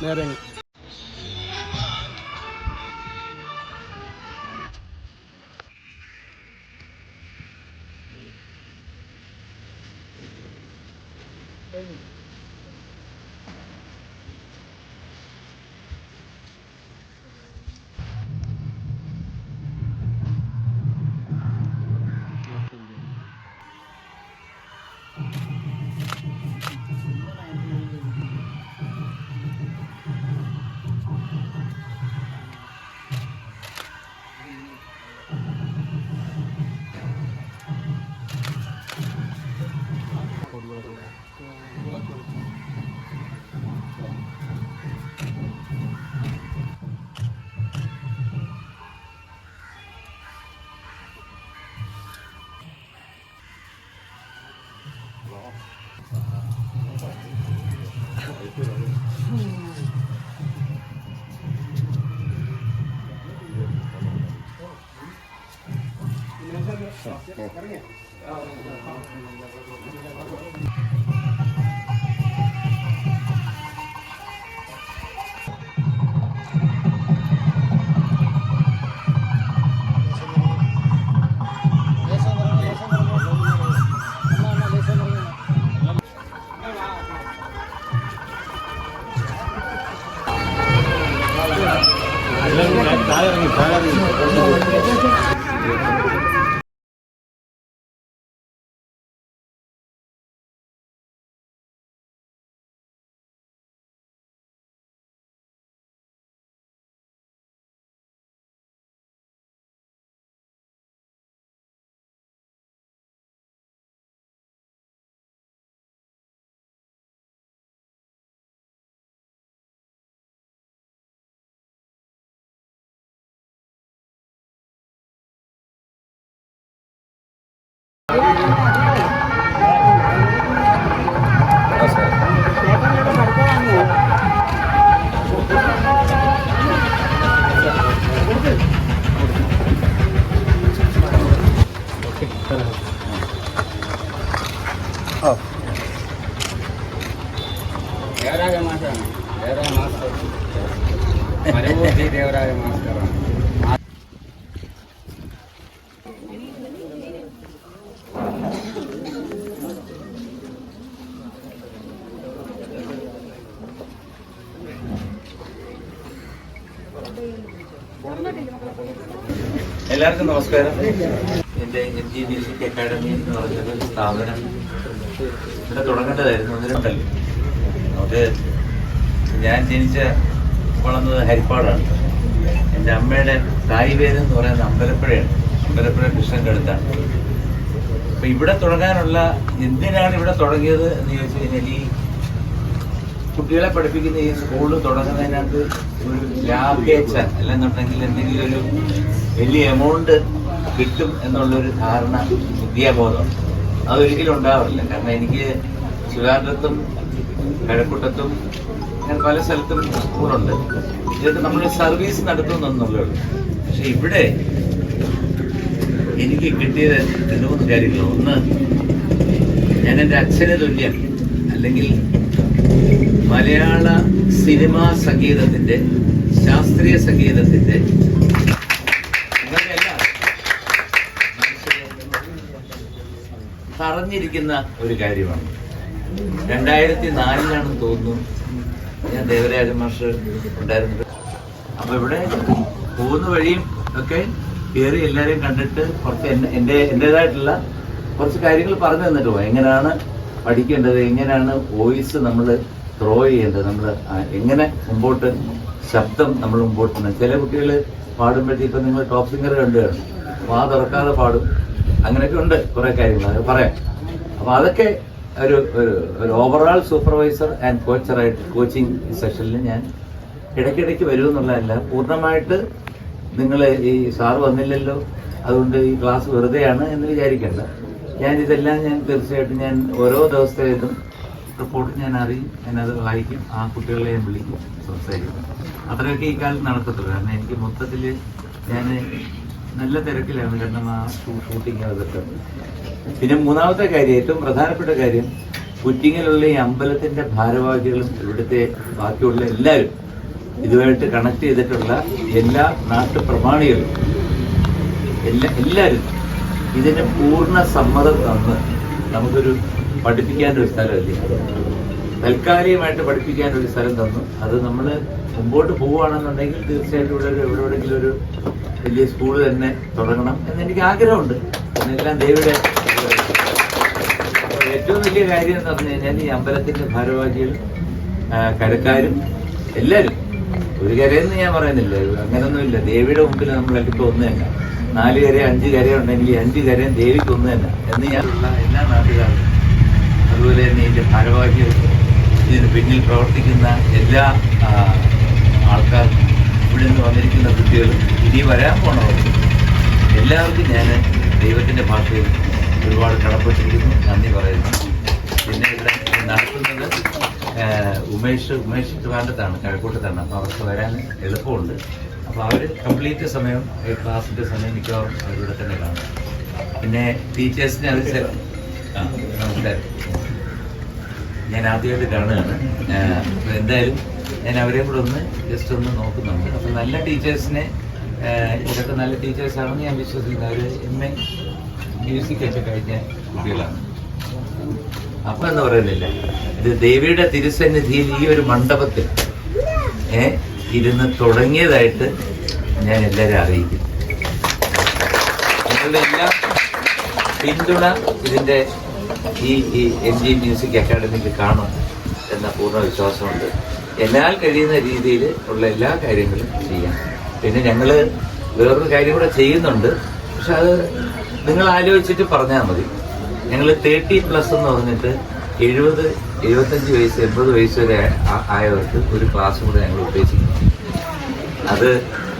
നേരെ Devaraja master ಮರಮೂರ್ತಿ Devaraja master എല്ലാവർക്കും നമസ്കാരം. എൻ്റെ NG മ്യൂസിക് അക്കാഡമി എന്ന് പറഞ്ഞൊരു സ്ഥാപനം ഇവിടെ തുടങ്ങേണ്ടതായിരുന്നു. ഒന്നിനുണ്ടല്ലോ നമുക്ക് ഞാൻ ജനിച്ച വളർന്നത് ഹരിപ്പാടാണ്. എൻ്റെ അമ്മയുടെ തായ് പേര് എന്ന് പറയുന്നത് അമ്പലപ്പുഴയാണ്. അമ്പലപ്പുഴ കൃഷ്ണൻ്റെ അടുത്താണ്. അപ്പം ഇവിടെ തുടങ്ങാനുള്ള എന്തിനാണ് ഇവിടെ തുടങ്ങിയത് എന്ന് ചോദിച്ചു കഴിഞ്ഞാൽ ഈ കുട്ടികളെ പഠിപ്പിക്കുന്ന ഈ സ്കൂളിൽ തുടങ്ങുന്നതിനകത്ത് ഒരു ലാഭേച്ഛ അല്ലെന്നുണ്ടെങ്കിൽ എന്തെങ്കിലും ഒരു വലിയ എമൗണ്ട് കിട്ടും എന്നുള്ളൊരു ധാരണ, വിദ്യാബോധം അതൊരിക്കലും ഉണ്ടാവാറില്ല. കാരണം എനിക്ക് ശിവാനന്ദത്തും കഴക്കൂട്ടത്തും അങ്ങനെ പല സ്ഥലത്തും സ്കൂളുണ്ട്. ഇതൊക്കെ നമ്മൾ സർവീസ് നടത്തുന്നുള്ളൂ. പക്ഷെ ഇവിടെ എനിക്ക് കിട്ടിയത് 2-3 കാര്യങ്ങൾ. ഒന്ന്, ഞാൻ എൻ്റെ അച്ഛന് തുല്യം അല്ലെങ്കിൽ മലയാള സിനിമാ സംഗീതത്തിൻ്റെ, ശാസ്ത്രീയ സംഗീതത്തിൻ്റെ പറഞ്ഞിരിക്കുന്ന ഒരു കാര്യമാണ്. 2004 തോന്നുന്നു ഞാൻ ദേവരാജ മാസ്റ്റർ ഉണ്ടായിരുന്നത്. അപ്പോൾ ഇവിടെ പോകുന്ന വഴിയും ഒക്കെ കയറി എല്ലാവരെയും കണ്ടിട്ട് കുറച്ച് എൻ്റേതായിട്ടുള്ള കുറച്ച് കാര്യങ്ങൾ പറഞ്ഞു തന്നിട്ട് പോകാം. എങ്ങനെയാണ് പഠിക്കേണ്ടത്, എങ്ങനെയാണ് വോയിസ് നമ്മൾ ത്രോ ചെയ്യേണ്ടത്, നമ്മൾ എങ്ങനെ മുമ്പോട്ട് ശബ്ദം നമ്മൾ മുമ്പോട്ട്. ചില കുട്ടികൾ പാടുമ്പോഴത്തേക്ക് ഇപ്പം നിങ്ങൾ ടോപ്പ് സിംഗർ കണ്ടുകയാണ്, വാ തുറക്കാതെ പാടും. അങ്ങനെയൊക്കെ ഉണ്ട് കുറേ കാര്യങ്ങൾ, അത് പറയാം. അപ്പോൾ അതൊക്കെ ഒരു ഓവറോൾ സൂപ്പർവൈസർ ആൻഡ് കോച്ചറായിട്ട് കോച്ചിങ് സെഷനിൽ ഞാൻ ഇടയ്ക്കിടയ്ക്ക് വരുമെന്നുള്ളതല്ല. പൂർണ്ണമായിട്ട് നിങ്ങൾ ഈ സാറ് വന്നില്ലല്ലോ അതുകൊണ്ട് ഈ ക്ലാസ് വെറുതെയാണ് എന്ന് വിചാരിക്കേണ്ട. ഞാനിതെല്ലാം തീർച്ചയായിട്ടും ഞാൻ ഓരോ ദിവസത്തെ ഇതും റിപ്പോർട്ട് ഞാൻ അറിയും, ഞാനത് വായിക്കും, ആ കുട്ടികളെ ഞാൻ വിളിക്കും, സംസാരിക്കും. അത്രയൊക്കെ ഈ കാലത്ത് നടക്കത്തുള്ളൂ. കാരണം എനിക്ക് മൊത്തത്തിൽ ഞാൻ നല്ല തിരക്കിലാണ്. കാരണം ആ ഷൂട്ടിങ് അതൊക്കെ. പിന്നെ മൂന്നാമത്തെ കാര്യം, ഏറ്റവും പ്രധാനപ്പെട്ട കാര്യം, പുറ്റിങ്ങലുള്ള ഈ അമ്പലത്തിന്റെ ഭാരവാഹികളും ഇവിടുത്തെ ബാക്കിയുള്ള എല്ലാവരും ഇതുമായിട്ട് കണക്ട് ചെയ്തിട്ടുള്ള എല്ലാ നാട്ടുപ്രമാണികളും എല്ലാവരും ഇതിന് പൂർണ്ണ സമ്മതം തന്ന് നമുക്കൊരു പഠിപ്പിക്കാനൊരു സ്ഥലമല്ലേ, താൽക്കാലികമായിട്ട് പഠിപ്പിക്കാനൊരു സ്ഥലം തന്നു. അത് നമ്മൾ മുമ്പോട്ട് പോവുകയാണെന്നുണ്ടെങ്കിൽ തീർച്ചയായിട്ടും ഇവിടെ എവിടെയെങ്കിലും ഒരു വലിയ സ്കൂൾ തന്നെ തുടങ്ങണം എന്നെനിക്ക് ആഗ്രഹമുണ്ട്. എന്നെല്ലാം ദേവിയുടെ ഏറ്റവും വലിയ കാര്യം എന്ന് പറഞ്ഞു കഴിഞ്ഞാൽ ഈ അമ്പലത്തിന്റെ ഭാരവാഹികളും കരക്കാരും എല്ലാവരും, ഒരു കരയെന്ന് ഞാൻ പറയുന്നില്ല, അങ്ങനൊന്നുമില്ല. ദേവിയുടെ മുമ്പിൽ നമ്മളെല്ലാം ഒന്ന് തന്നെ, 4 കര 5 കര ഉണ്ടെങ്കിൽ 5 കരയും ദേവിക്ക് ഒന്ന് തന്നെ എന്ന് ഞാനുള്ള എല്ലാ നാട്ടുകാരും, അതുപോലെ തന്നെ ഇതിന്റെ ഭാരവാഹികൾ, ഇതിന് പിന്നിൽ പ്രവർത്തിക്കുന്ന എല്ലാ ആൾക്കാരും, ഇവിടെ നിന്ന് വന്നിരിക്കുന്ന കുട്ടികളും ഇനി വരാൻ പോണവരും എല്ലാവർക്കും ഞാൻ ദൈവത്തിന്റെ ഭാഷയിൽ ഒരുപാട് കടപ്പെട്ടിരിക്കുന്നു, നന്ദി പറയുന്നു. പിന്നെ ഇവിടെ നടത്തുന്നത് ഉമേഷ് ട്രിവാൻഡ്രത്താണ്, കഴക്കൂട്ടത്താണ്. അപ്പോൾ അവർക്ക് വരാൻ എളുപ്പമുണ്ട്. അപ്പോൾ അവർ കംപ്ലീറ്റ് സമയം ക്ലാസ്സിൻ്റെ സമയം മിക്കവാറും അവരിവിടെ തന്നെ കാണും. പിന്നെ ടീച്ചേഴ്സിനെ അവർ നമസ്കാരം, ഞാൻ ആദ്യമായിട്ട് കാണുകയാണ്. അപ്പോൾ എന്തായാലും ഞാൻ അവരെ കൂടെ ഒന്ന് ജസ്റ്റ് ഒന്ന് നോക്കുന്നുണ്ട്. അപ്പോൾ നല്ല ടീച്ചേഴ്സിനെ, ഇതൊക്കെ നല്ല ടീച്ചേഴ്സാണെന്ന് ഞാൻ വിശ്വസിക്കുന്നു. അവർ MA മ്യൂസിക്കൊക്കെ കഴിഞ്ഞ കുട്ടികളാണ്. അപ്പം എന്ന് പറയുന്നില്ല, ഇത് ദേവിയുടെ തിരുസന്നിധിയിൽ ഈ ഒരു മണ്ഡപത്തിൽ ഇരുന്ന് തുടങ്ങിയതായിട്ട് ഞാൻ എല്ലാവരും അറിയിക്കും. നിങ്ങളുടെ എല്ലാ പിന്തുണ ഇതിൻ്റെ ഈ MG മ്യൂസിക് അക്കാഡമിക്ക് കാണും എന്ന പൂർണ്ണ വിശ്വാസമുണ്ട്. എന്നാൽ കഴിയുന്ന രീതിയിൽ ഉള്ള എല്ലാ കാര്യങ്ങളും ചെയ്യാം. പിന്നെ ഞങ്ങൾ വേറൊരു കാര്യം കൂടെ ചെയ്യുന്നുണ്ട്, പക്ഷെ അത് നിങ്ങൾ ആലോചിച്ചിട്ട് പറഞ്ഞാൽ മതി. ഞങ്ങൾ 30+ എന്ന് പറഞ്ഞിട്ട് 70, 75 വയസ്സ് 80 വയസ്സ് വരെ ആയവർക്ക് ഒരു ക്ലാസ് കൂടെ ഞങ്ങൾ ഉദ്ദേശിക്കുന്നു. അത്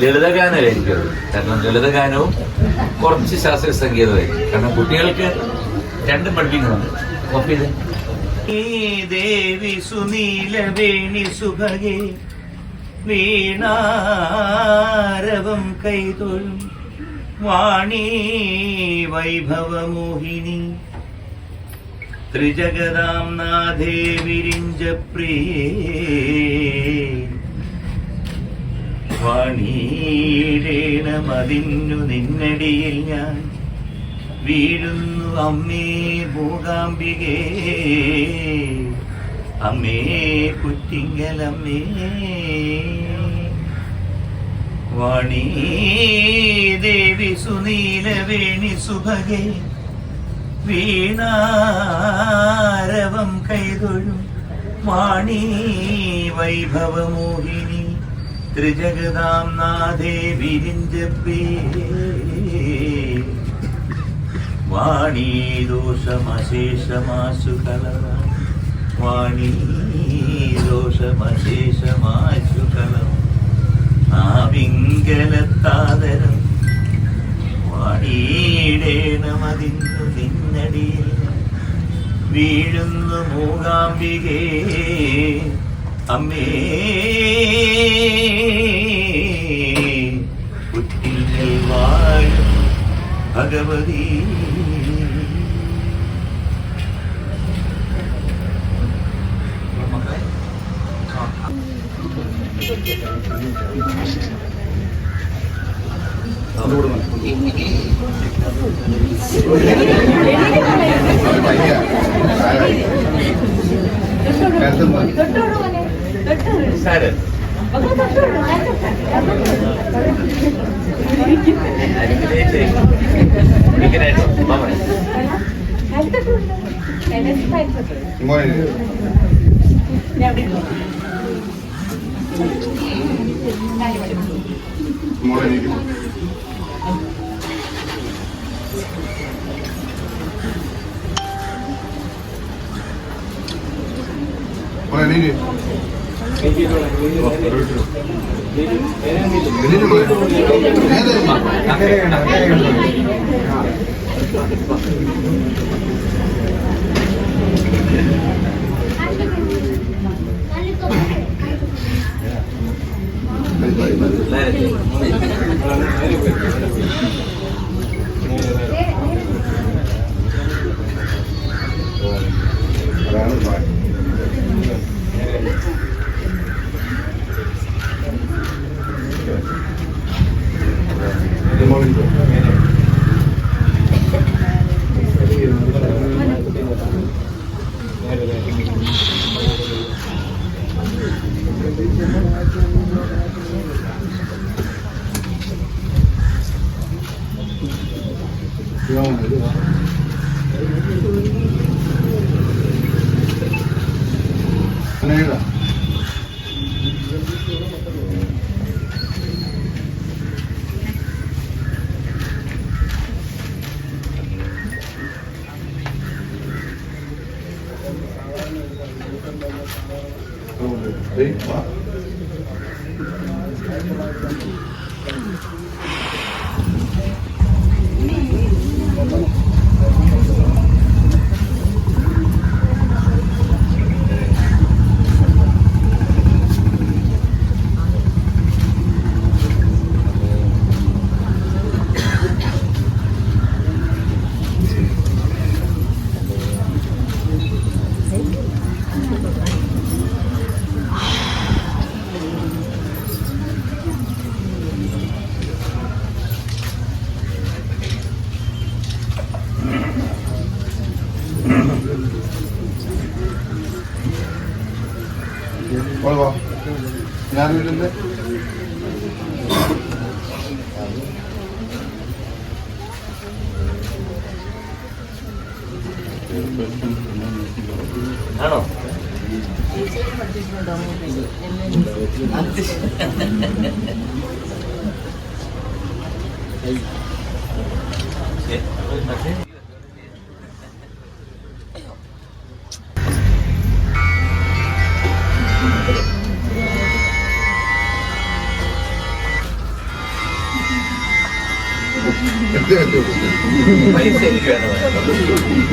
ലളിതഗാനമായിരിക്കും അത്. കാരണം ലളിതഗാനവും കുറച്ച് ശാസ്ത്രീയ സംഗീതമായിരിക്കും. കാരണം കുട്ടികൾക്ക് രണ്ടും പഠിപ്പിക്കുന്നുണ്ട്. കോപ്പി ചെയ്ത് ദേവി സുനീലവേണി സുഭഗേ വീണാരവം കൈതൊഴും വാണീ വൈഭവമോഹിനി ത്രിജഗദാം നാഥേ വിരിഞ്ചപ്രിയേ വാണീടേണമതിന്നു നിന്നടിയിൽ ഞാൻ വീഴുന്നു അമ്മേ മൂകാംബികേ, അമ്മേ കുറ്റിങ്കലമ്മേ. വാണീ ദേവി സുനീലവേണി സുഭഗേ വീണാരവം കൈതൊഴും വാണീ വൈഭവമോഹിനി ത്രിജഗദാം നാഥേ വിരിഞ്ചപ്രിയേ വാണീ ദോഷമശേഷമാശു കലവ വാണീ ദോഷമശേഷമാശു കലവ ആവിങ്കലത്താദരം വാണീടേണമതിന്നു നിന്നടിയിൽ വീഴുന്നു മൂകാംബികേ, അമ്മേ കുറ്റിങ്ങൽ വാഴും ഭഗവതി. സാറ് അതാണ് ഞാനില്ലേ ആണോ? പൈസ എനിക്ക് വേണം.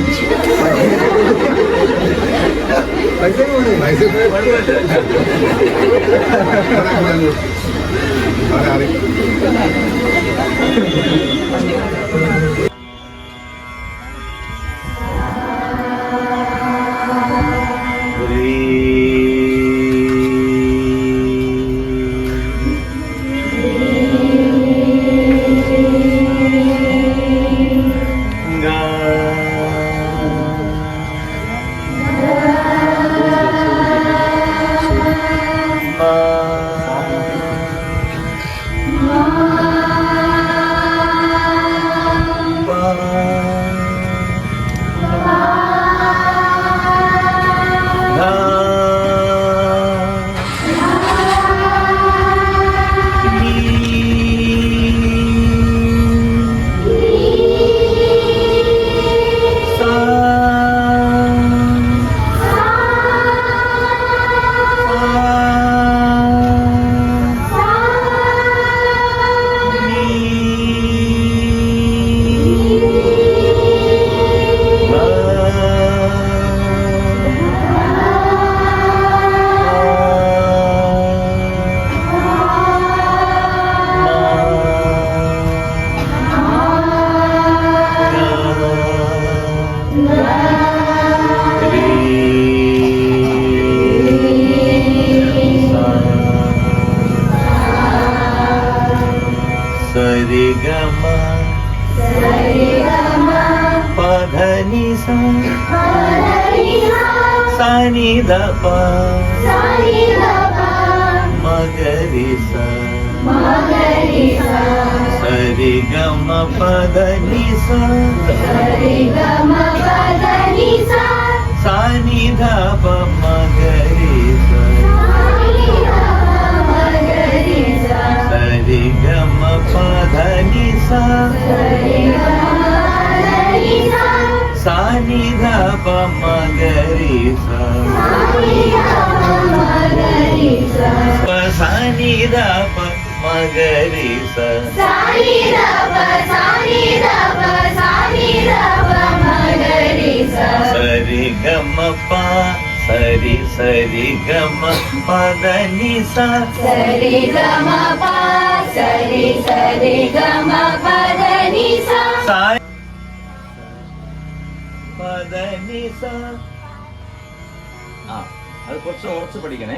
അത് കുറച്ച് ഉറച്ച് പഠിക്കണേ.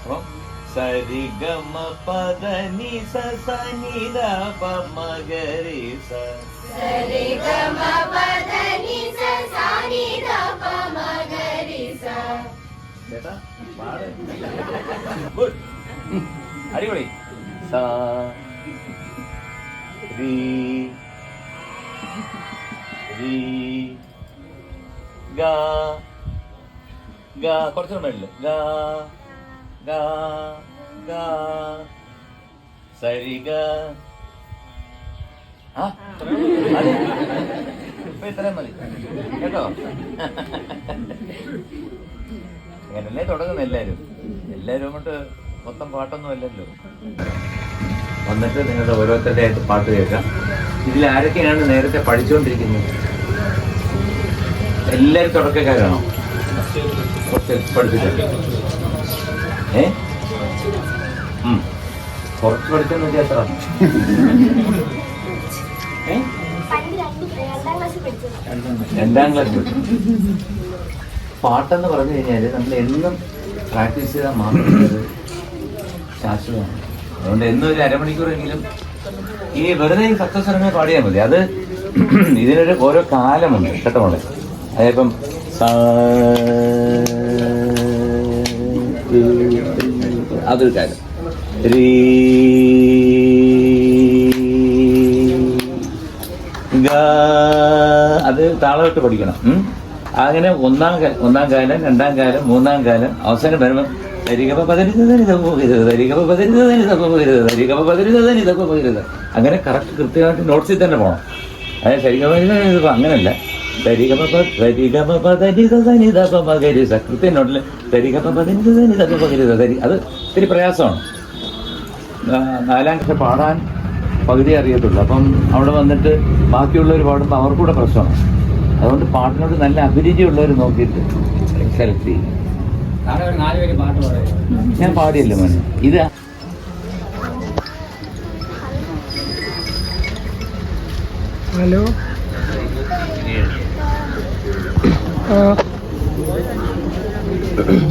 അപ്പം സരിഗമ പദനി സനിധ പമഗരി സരിഗമ പദനി സനിധ പമഗരി ചേട്ടാ പാട്. Good. അടിപൊളി. സ രി രി ഗ ഗ കുറച്ചുകൂടെ മേളില് ഗ ഗ ഗ സരി ഗ. ആ അതെ ഇപ്പൊ ഇത്രയും മതി കേട്ടോ. അങ്ങനല്ലേ തുടങ്ങുന്ന എല്ലാവരും അങ്ങോട്ട് മൊത്തം പാട്ടൊന്നും അല്ലല്ലോ. വന്നിട്ട് നിങ്ങളുടെ ഓരോരുത്തരുടെ ആയിട്ട് പാട്ട് കേൾക്കാം. ഇതിൽ ആരൊക്കെയാണ് നേരത്തെ പഠിച്ചുകൊണ്ടിരിക്കുന്നത്? എല്ലാവരും തുടക്കക്കാരാണോ? കുറച്ച് പഠിച്ചിട്ടുണ്ട്. കുറച്ച് പഠിച്ചെന്ന് വെച്ചാൽ എത്ര? രണ്ടാം ക്ലാസ് പഠിച്ചു. പാട്ടെന്ന് പറഞ്ഞു കഴിഞ്ഞാൽ നമ്മൾ എന്നും പ്രാക്ടീസ് ചെയ്താൽ മാത്രമേ അത് ശാശ്വതമാണ്. അതുകൊണ്ട് എന്നും ഒരു അരമണിക്കൂറെങ്കിലും ഈ വെറുതെ സപ്തസ്വരങ്ങൾ പാടിയാൽ മതി. അത് ഇതിനൊരു ഓരോ കാലമുണ്ട് കേട്ടോ മോളെ. അതായപ്പം അതൊരു കാലം, അത് താളമിട്ട് പഠിക്കണം. അങ്ങനെ ഒന്നാം കാലം, രണ്ടാം കാലം, മൂന്നാം കാലം, അവസാനം വരുമ്പോൾ അങ്ങനെ കറക്റ്റ് കൃത്യമായിട്ട് നോട്ട്സിൽ തന്നെ പോകണം. അതായത് സരിഗമ അങ്ങനല്ല, കൃത്യം നോട്ടിൽ അത് ഇത്തിരി പ്രയാസമാണ്. നാലാം ക്ലാസ് പാടാൻ പകുതി അറിയത്തുള്ളൂ. അപ്പം അവിടെ വന്നിട്ട് ബാക്കിയുള്ളവർ പാടുമ്പോൾ അവർക്കൂടെ പ്രശ്നമാണ്. അതുകൊണ്ട് പാട്ടിനോട് നല്ല അഭിരുചിയുള്ളവർ നോക്കിയിട്ട് സെലക്ട് ചെയ്യും. ഞാൻ പാടിയല്ലോ മോനെ. ഇത് ഹലോ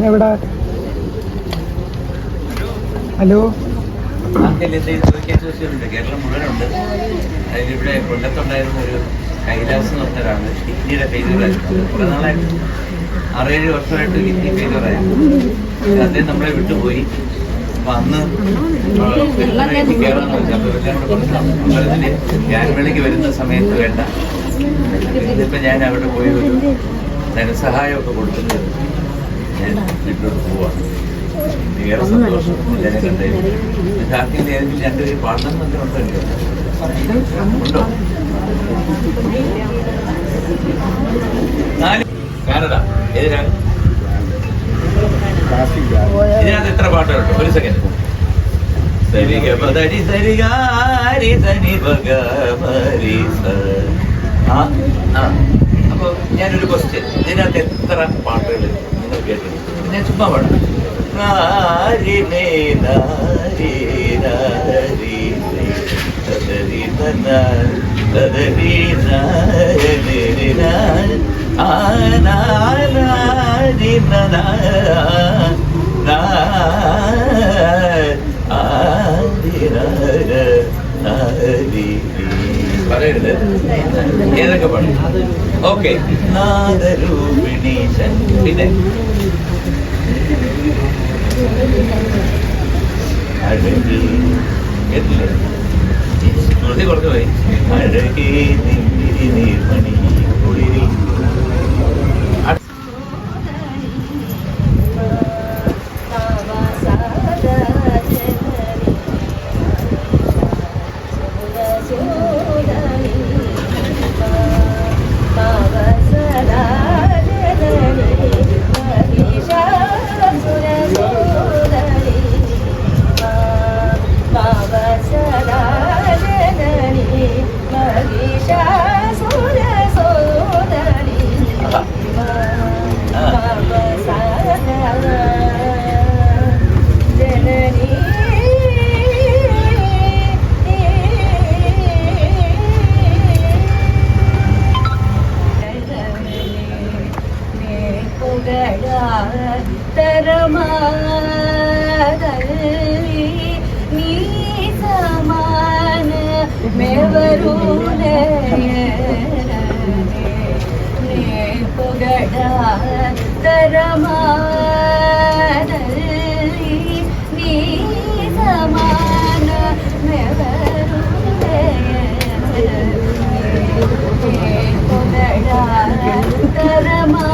എവിടെ? ഹലോ കേരളം മുഴുവനുണ്ട്. അതിലിവിടെ കൊല്ലത്തുണ്ടായിരുന്ന ഒരു കൈലാസ് എന്ന് പറഞ്ഞ ഒരാള് കിഡ്നിയുടെ ഫെയിലിയറായിരുന്നു. കുറെ നാളായിട്ട് 6-7 വർഷമായിട്ട് കിഡ്നി ഫെയിലിയറായിരുന്നു. അദ്ദേഹം നമ്മളെ വിട്ടുപോയി. അപ്പൊ അന്ന് കയറാന്ന് വെച്ചാൽ അപ്പൊ എല്ലാം കൂടെ അമ്പലത്തില് ധ്യാനവേളയ്ക്ക് വരുന്ന സമയത്ത് വേണ്ട. ഇതിപ്പോ ഞാൻ അവിടെ പോയി ഒരു ധനസഹായമൊക്കെ കൊടുത്തിട്ട് ഞാൻ വീട്ടിലോട്ട് പോവാണ്. ഏറെ സന്തോഷം എല്ലാവരെ കണ്ടതിൽ. കാർത്തിൻ്റെ ഏതെങ്കിലും രണ്ടുപേരും പാടണം എന്നൊക്കെ ഉണ്ടോ? കാനഡ ഏതിനാണ്? ഇതിനകത്ത് എത്ര പാട്ടുകളുണ്ട്? ഒരു സെക്കൻഡ്. അപ്പൊ ഞാനൊരു ക്വസ്റ്റ്യൻ, ഇതിനകത്ത് എത്ര പാട്ടുകൾ നിങ്ങൾ കേട്ടിട്ടുണ്ട്? ഞാൻ ചുമ്മാ പാടാം. പറയരുത്, ഏതൊക്കെ പാടും? ഓക്കെ. നാദരൂപിണി. പിന്നെ അഴകി കേട്ടില്ലേ? സ്മൃതി കുറഞ്ഞു പോയി. അഴകി നിന്നിരി നീർമണി കുളിരി. തരമാ ಮೇವರೂನೇ ಪೊಗಡ ತರಮಾನಲ್ಲಿ ನೀ ಸಮಾನ ಮೇವರೂನೇ ಪೊಗಡ ತರಮಾ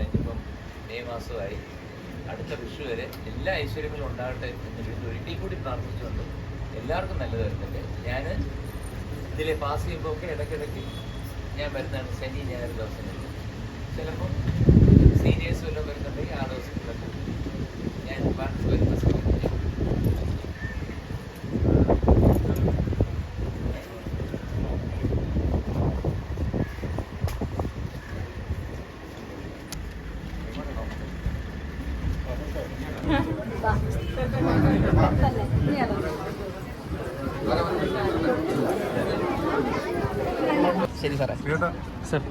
ഇനിയിപ്പം മെയ് മാസമായി, അടുത്ത വിഷു വരെ എല്ലാ ഐശ്വര്യങ്ങളും ഉണ്ടാകട്ടെ എന്ന് ഒരിക്കൽ കൂടി പ്രാർത്ഥിച്ചുകൊണ്ട് എല്ലാവർക്കും നല്ലത് വരുന്നുണ്ട്. ഞാൻ ഇതിലെ പാസ് ചെയ്യുമ്പോൾ ഒക്കെ ഇടയ്ക്കിടയ്ക്ക് ഞാൻ വരുന്നതാണ് ശനി ഞായർ ദിവസങ്ങളിൽ. ചിലപ്പോൾ സീനിയേഴ്സ് വല്ലതും വരുന്നുണ്ടെങ്കിൽ ആ ദിവസങ്ങളിലൊക്കെ ഞാൻ അഡ്വാൻസ് വരുന്ന സമയത്ത് ശരി സാറേ. സർ